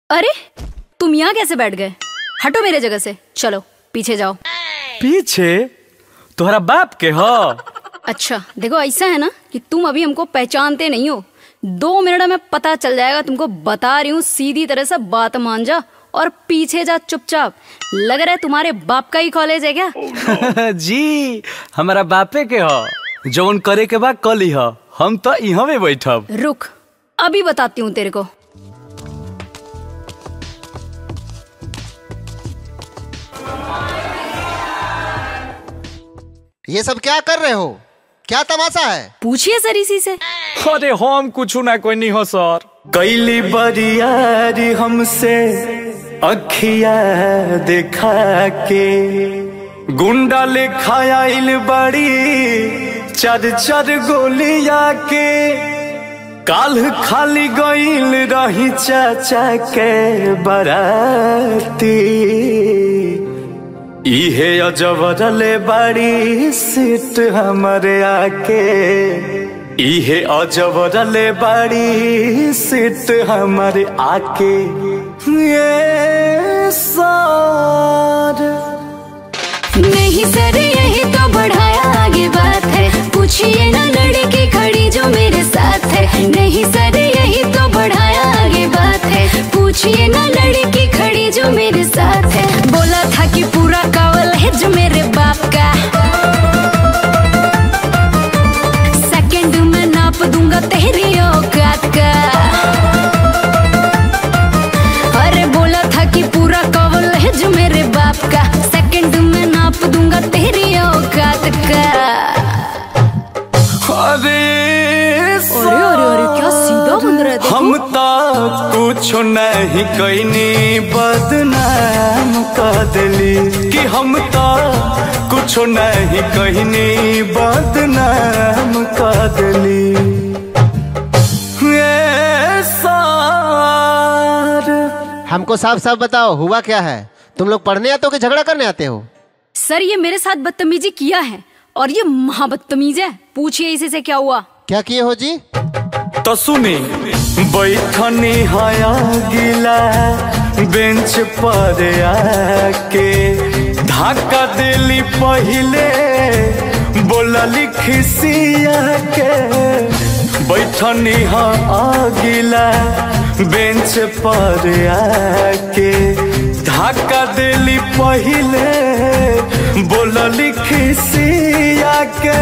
अरे तुम यहाँ कैसे बैठ गए? हटो मेरे जगह से, चलो पीछे जाओ। पीछे? तुम्हारा बाप के हो? अच्छा देखो, ऐसा है ना कि तुम अभी हमको पहचानते नहीं हो। 2 मिनट में पता चल जाएगा तुमको, बता रही हूँ। सीधी तरह से बात मान जा और पीछे जा चुपचाप। लग रहा है तुम्हारे बाप का ही कॉलेज है क्या? जी हमारा बापे के हो, जौन करे के बाद कल ही हो। हम तो यहाँ में बैठब। रुक, अभी बताती हूँ तेरे को। ये सब क्या कर रहे हो? क्या तमाशा है? पूछिए सर इसी से। अरे हम कुछ ना कोई नहीं हो सर। कैली बरियारी हमसे अखिया देखा के, गुंडा ले खायाइल बड़ी 4 गोलिया के। काल खाली गईल रही चाचा के बराती, इहे अजबरले बड़ी सीट हमारे आके। इहे अजबरले बड़ी सीट हमारे आके। ये सर नहीं सर, यही तो बढ़ाया आगे बात है। पूछिए ना लड़की खड़ी जो मेरे साथ है। नहीं सर, यही तो बढ़ाया आगे बात है। पूछिए ना लड़की खड़ी जो मेरे साथ है। बोला था कि पूरा कावल है जो मेरे बाप का। सेकंड में नाप दूंगा तेरी औकात का। अरे बोला था कि पूरा कावल है जो मेरे बाप का। सेकंड में नाप दूंगा तेरी औकात का। अरे अरे क्या सीधा बन रहा है देखो। हम तो कुछ नहीं कहनी, बदनाम कर दिली। कि हम तो कुछ नहीं कहनी, बदनाम कर दिली। हमको साफ साफ बताओ, हुआ क्या है? तुम लोग पढ़ने आते हो कि झगड़ा करने आते हो? सर ये मेरे साथ बदतमीजी किया है और ये महाबदतमीज है। पूछिए इसी से क्या हुआ। क्या किए हो जी? तो सुनी, बैठनी हया गिला बेंच पर आके, धक्का दिली पहले बोलली खिसिया के। बैठनी हया गिला बेंच पर आके, धक्का दिली पहले बोलली खिसिया के।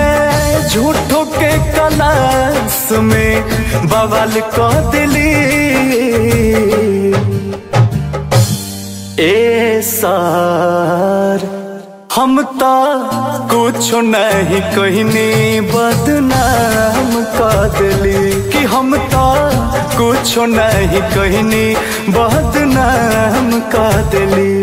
झूठो के क्लास में बवाल कर दिली। ए सर हम तो कुछ नहीं कहनी, बदनाम कर दिली। कि हम तो कुछ नहीं कहनी, बदनाम कर दिली।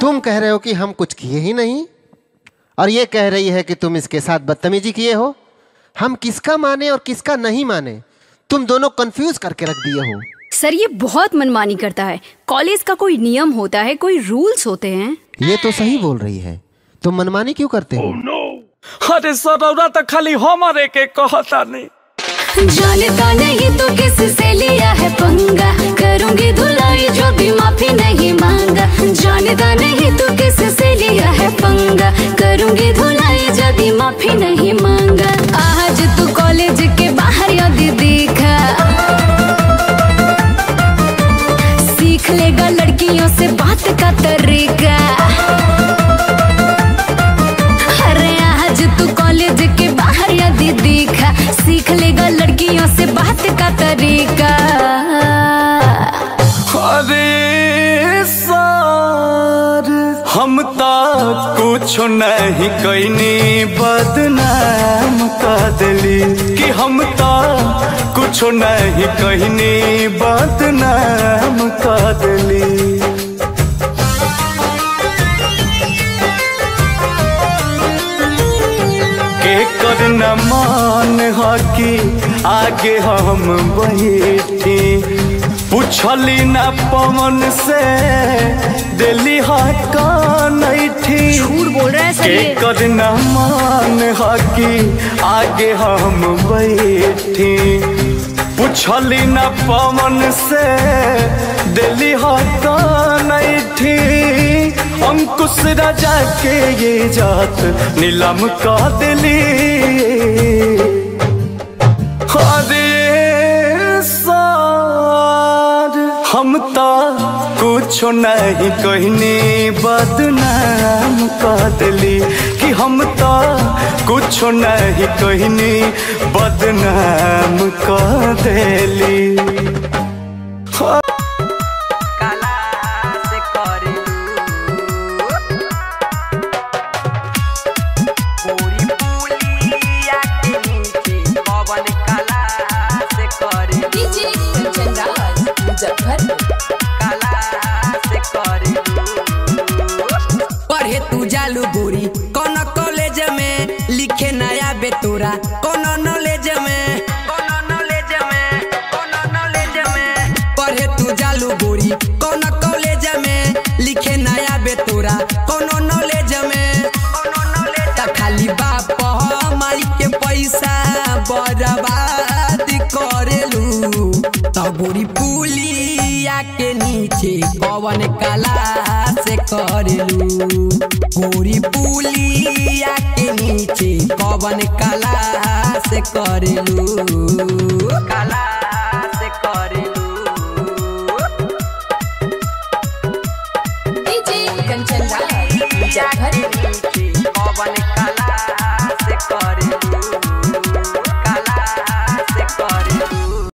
तुम कह रहे हो कि हम कुछ किए ही नहीं, और ये कह रही है कि तुम इसके साथ बदतमीजी किए हो। हम किसका माने और किसका नहीं माने, तुम दोनों कंफ्यूज करके रख दिए हो। सर ये बहुत मनमानी करता है। कॉलेज का कोई नियम होता है, कोई रूल्स होते हैं। ये तो सही बोल रही है, तुम मनमानी क्यों करते हो? अरे सर तो खाली हमारे के कहता नहीं। जानता नहीं तो किससे लिया है पंगा। करूंगी धुलाई जो भी माफी नहीं मांगा। जानता नहीं तो किससे लिया है पंगा। करूंगी धुलाई जो भी माफी नहीं मांगा। आज तू कॉलेज के बाहर यदि देखा, सीख लेगा लड़कियों से बात का तरीका। अरे आज तू कॉलेज के बाहर यदि देखा, सीख लेगा लड़कियों से बात का तरीका। अरे सर हम तो कुछ नहीं कहनी, बदनाम कर दिली। कि हम तो कुछ नहीं कहनी, बदनाम कर दिली। करना मान हकी आगे हम बैठी, पूछली ना पवन से दिल्ली नैठी झूठ बोल रहा है सर ये। करना मान हकी आगे हम बैठी पूछली ना पवन से दिल्ली नैठी अंकुश राजा के ये जात नीलम का दिली हम तो कुछ नहीं कहनी बदनाम कर दिली कि हम तो कुछ नहीं कहनी बदनाम कर दिली। पढ़े तू जालू गोरी कौन कॉलेज में लिखे नया बेतोरा कौन नॉलेज में पढ़े तू जालू गोरी कौन कॉलेज में लिखे नया बेतोरा कौन नॉलेज में खाली बाप माई के पैसा बर्बाद करेलू तो गोरी पुलिया के नीचे कौन कला से करेलू गोरी पुलिया के नीचे कौन कला से करेलू कला से करेलू डीजे कंचन राज मुजफ्फरपुर। कौन कला से करेलू